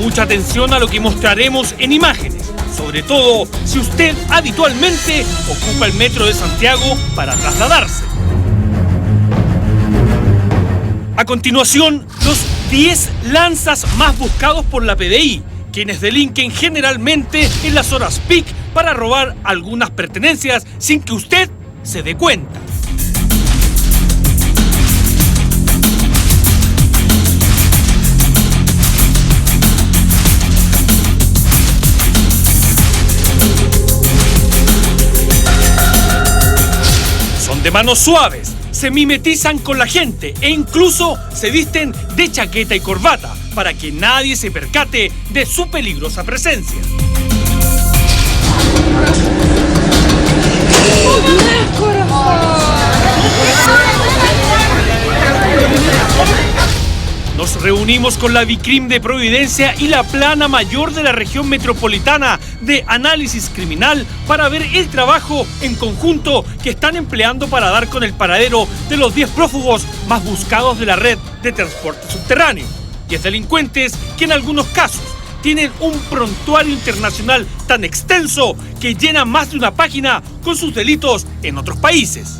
mucha atención a lo que mostraremos en imágenes, sobre todo si usted habitualmente ocupa el metro de Santiago para trasladarse. A continuación, los 10 lanzas más buscados por la PDI, quienes delinquen generalmente en las horas peak para robar algunas pertenencias sin que usted se dé cuenta. Son de manos suaves, se mimetizan con la gente e incluso se visten de chaqueta y corbata para que nadie se percate de su peligrosa presencia. Nos reunimos con la Vicrim de Providencia y la Plana Mayor de la Región Metropolitana de Análisis Criminal para ver el trabajo en conjunto que están empleando para dar con el paradero de los 10 prófugos más buscados de la red de transporte subterráneo. 10 delincuentes que en algunos casos tienen un prontuario internacional tan extenso que llena más de una página con sus delitos en otros países.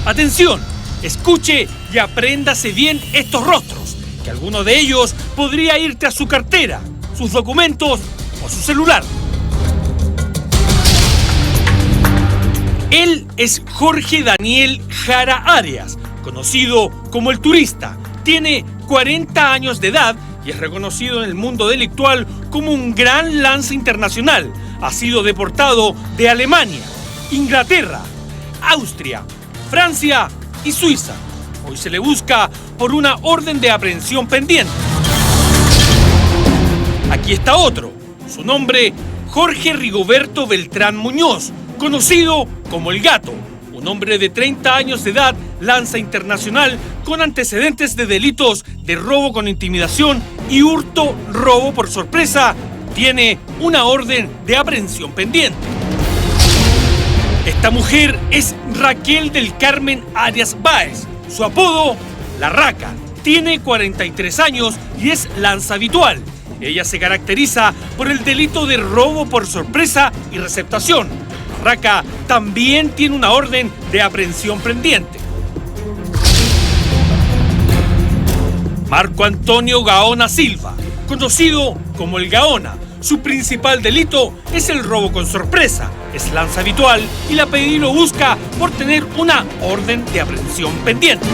Atención, escuche y apréndase bien estos rostros, que alguno de ellos podría irte a su cartera, sus documentos o su celular. Él es Jorge Daniel Jara Arias, conocido como El Turista. Tiene 40 años de edad y es reconocido en el mundo delictual como un gran lanza internacional. Ha sido deportado de Alemania, Inglaterra, Austria, Francia y Suiza. Hoy se le busca por una orden de aprehensión pendiente. Aquí está otro. Su nombre, Jorge Rigoberto Beltrán Muñoz, conocido como El Gato. Un hombre de 30 años de edad, lanza internacional, con antecedentes de delitos de robo con intimidación y hurto, robo por sorpresa. Tiene una orden de aprehensión pendiente. Esta mujer es Raquel del Carmen Arias Báez. Su apodo, La Raca. Tiene 43 años y es lanza habitual. Ella se caracteriza por el delito de robo por sorpresa y receptación. La Raca también tiene una orden de aprehensión pendiente. Marco Antonio Gaona Silva, conocido como El Gaona. Su principal delito es el robo con sorpresa. Es lanza habitual y la PDI lo busca por tener una orden de aprehensión pendiente.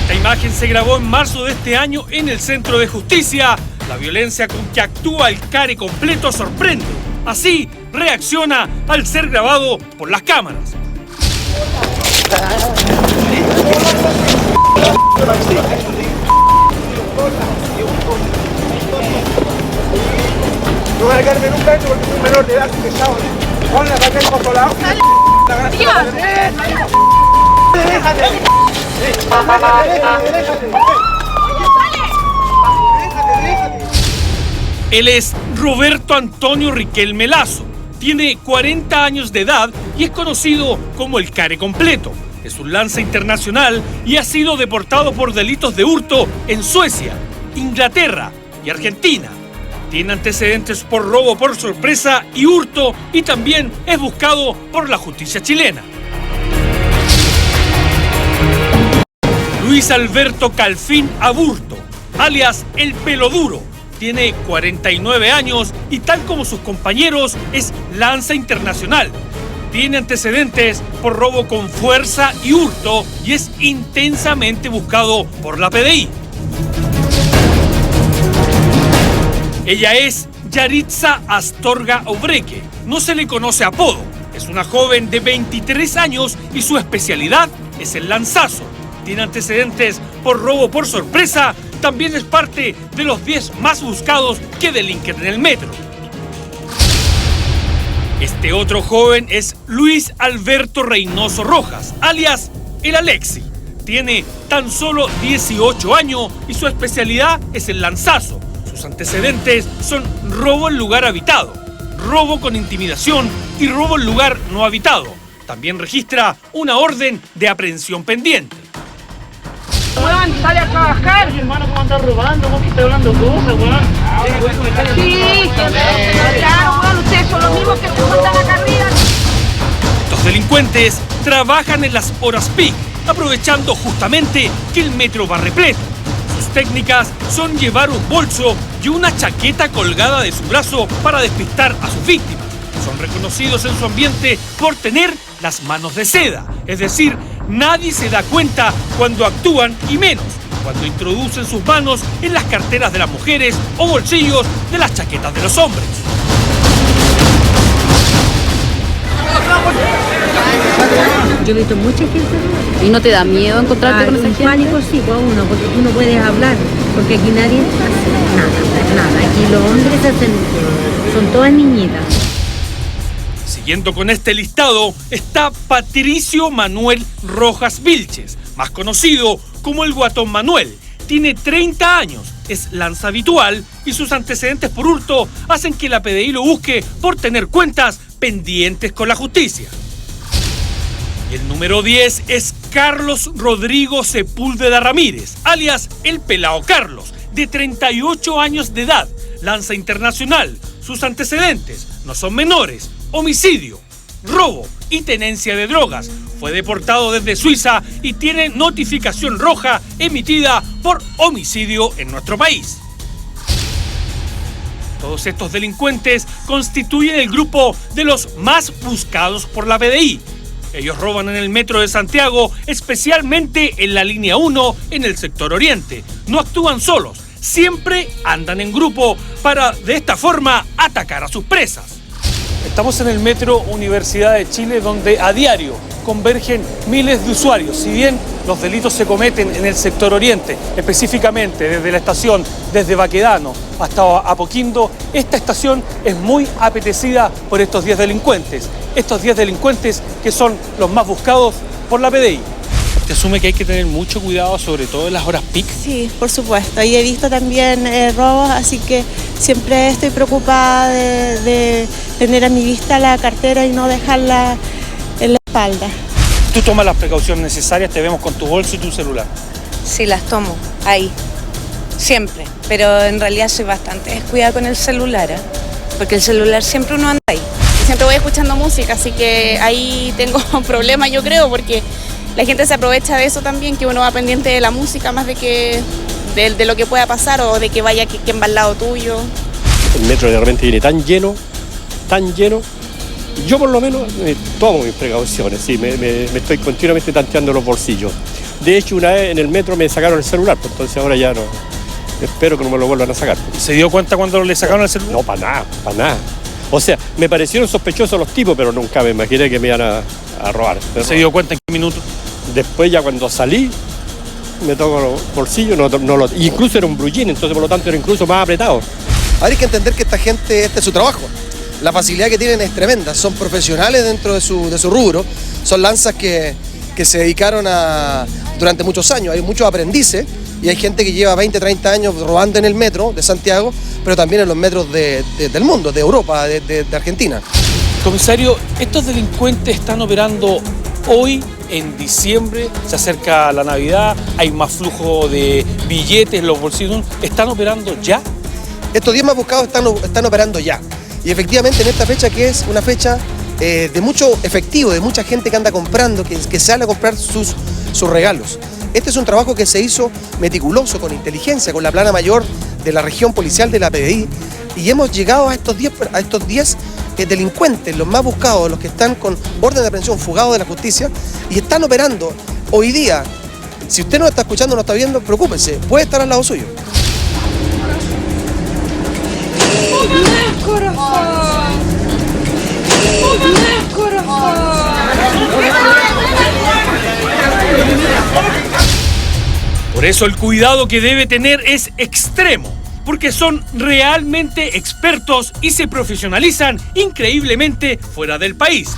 Esta imagen se grabó en marzo de este año en el Centro de Justicia. La violencia con que actúa el CARE completo sorprende. Así reacciona al ser grabado por las cámaras. No voy a quedarme nunca hecho porque soy menor de edad, pesado. Pon la cartera por todos lados. ¡Déjate! Él es Roberto Antonio Riquelme Lazo. Tiene 40 años de edad y es conocido como el CARE completo. Es un lanza internacional y ha sido deportado por delitos de hurto en Suecia, Inglaterra y Argentina. Tiene antecedentes por robo por sorpresa y hurto y también es buscado por la justicia chilena. Luis Alberto Calfín Aburto, alias El Pelo Duro, tiene 49 años y tal como sus compañeros es lanza internacional. Tiene antecedentes por robo con fuerza y hurto y es intensamente buscado por la PDI. Ella es Yaritza Astorga Obreque. No se le conoce apodo. Es una joven de 23 años y su especialidad es el lanzazo. Tiene antecedentes por robo por sorpresa. También es parte de los 10 más buscados que delinquen en el metro. Este otro joven es Luis Alberto Reynoso Rojas, alias El Alexi. Tiene tan solo 18 años y su especialidad es el lanzazo. Sus antecedentes son robo en lugar habitado, robo con intimidación y robo en lugar no habitado. También registra una orden de aprehensión pendiente. Weón, sale a trabajar. Mi hermano, ¿cómo anda robando? ¿Cómo que está hablando cosas, weón? Sí, claro, weón, ustedes son los mismos que se montan acá arriba. Los delincuentes trabajan en las horas peak, aprovechando justamente que el metro va repleto. Sus técnicas son llevar un bolso y una chaqueta colgada de su brazo para despistar a sus víctimas. Son reconocidos en su ambiente por tener las manos de seda, es decir, nadie se da cuenta cuando actúan y menos cuando introducen sus manos en las carteras de las mujeres o bolsillos de las chaquetas de los hombres. Yo he visto mucha gente. ¿Y no te da miedo encontrarte con esa gente? Pánico sí, pues uno, porque tú no puedes hablar, porque aquí nadie hace nada. Aquí los hombres son todas niñitas. Siguiendo con este listado está Patricio Manuel Rojas Vilches, más conocido como el Guatón Manuel. Tiene 30 años, es lanza habitual y sus antecedentes por hurto hacen que la PDI lo busque por tener cuentas pendientes con la justicia. Y el número 10 es Carlos Rodrigo Sepúlveda Ramírez, alias El Pelao Carlos, de 38 años de edad, lanza internacional. Sus antecedentes no son menores: homicidio, robo y tenencia de drogas. Fue deportado desde Suiza y tiene notificación roja emitida por homicidio en nuestro país. Todos estos delincuentes constituyen el grupo de los más buscados por la PDI. Ellos roban en el metro de Santiago, especialmente en la línea 1 en el sector oriente. No actúan solos, siempre andan en grupo para de esta forma atacar a sus presas. Estamos en el metro Universidad de Chile, donde a diario convergen miles de usuarios. Si bien los delitos se cometen en el sector oriente, específicamente desde la estación, desde Baquedano hasta Apoquindo, esta estación es muy apetecida por estos 10 delincuentes. Estos 10 delincuentes que son los más buscados por la PDI. ¿Te asume que hay que tener mucho cuidado, sobre todo en las horas peak? Sí, por supuesto. Y he visto también robos, así que siempre estoy preocupada de tener a mi vista la cartera y no dejarla en la espalda. Tú tomas las precauciones necesarias, te vemos con tu bolso y tu celular. Sí, las tomo, ahí, siempre. Pero en realidad soy bastante descuidada con el celular, ¿eh? Porque el celular siempre uno anda ahí. Siempre voy escuchando música, así que ahí tengo problemas, yo creo, porque la gente se aprovecha de eso también, que uno va pendiente de la música más de que de lo que pueda pasar o de que vaya quien va al lado tuyo. El metro de repente viene tan lleno, yo por lo menos tomo mis precauciones, sí, me estoy continuamente tanteando los bolsillos. De hecho, una vez en el metro me sacaron el celular, pues entonces ahora ya no, espero que no me lo vuelvan a sacar. ¿Se dio cuenta cuando le sacaron el celular? No, para nada. O sea, me parecieron sospechosos los tipos, pero nunca me imaginé que me iban a robar. ¿Se dio cuenta en qué minuto? Después ya cuando salí, me toco los bolsillos, incluso era un blue jean, entonces por lo tanto era incluso más apretado. Ahora hay que entender que esta gente, este es su trabajo. La facilidad que tienen es tremenda, son profesionales dentro de su rubro, son lanzas que se dedicaron durante muchos años, hay muchos aprendices y hay gente que lleva 20, 30 años robando en el metro de Santiago, pero también en los metros del mundo, de Europa, de Argentina. Comisario, estos delincuentes están operando hoy en diciembre, se acerca la Navidad, hay más flujo de billetes en los bolsillos, ¿están operando ya? Estos 10 más buscados están operando ya. Y efectivamente en esta fecha, que es una fecha de mucho efectivo, de mucha gente que anda comprando, que sale a comprar sus regalos. Este es un trabajo que se hizo meticuloso, con inteligencia, con la plana mayor de la región policial de la PDI, y hemos llegado a estos 10 delincuentes, los más buscados, los que están con orden de aprehensión, fugados de la justicia, y están operando hoy día. Si usted no está escuchando, no está viendo, preocúpese, puede estar al lado suyo. Por eso el cuidado que debe tener es extremo, porque son realmente expertos y se profesionalizan increíblemente fuera del país.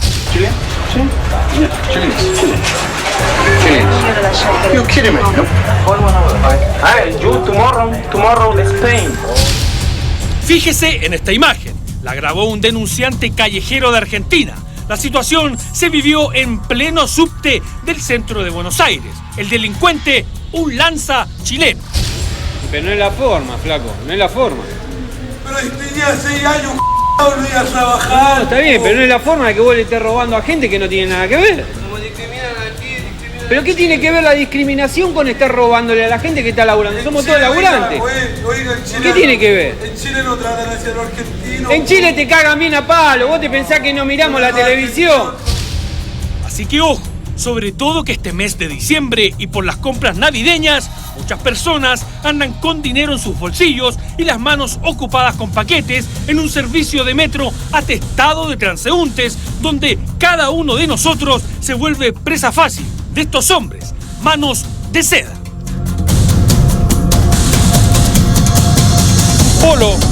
Fíjese en esta imagen, la grabó un denunciante callejero de Argentina. La situación se vivió en pleno subte del centro de Buenos Aires. El delincuente, un lanza chileno. Pero no es la forma, flaco, no es la forma. Pero tenía 6 años, no iba a trabajar. No, está bien, pero no es la forma de que vos le estés robando a gente que no tiene nada que ver. Como discriminan aquí, discriminan. ¿Pero qué tiene que ver la discriminación con estar robándole a la gente que está laburando? Somos todos laburantes. Oiga, en Chile, ¿Qué tiene que ver? En Chile no tratan hacia los argentinos. En Chile te cagan bien a palo, vos te pensás que no miramos la televisión. Así que ojo, sobre todo que este mes de diciembre y por las compras navideñas, muchas personas andan con dinero en sus bolsillos y las manos ocupadas con paquetes en un servicio de metro atestado de transeúntes, donde cada uno de nosotros se vuelve presa fácil de estos hombres, manos de seda. Polo.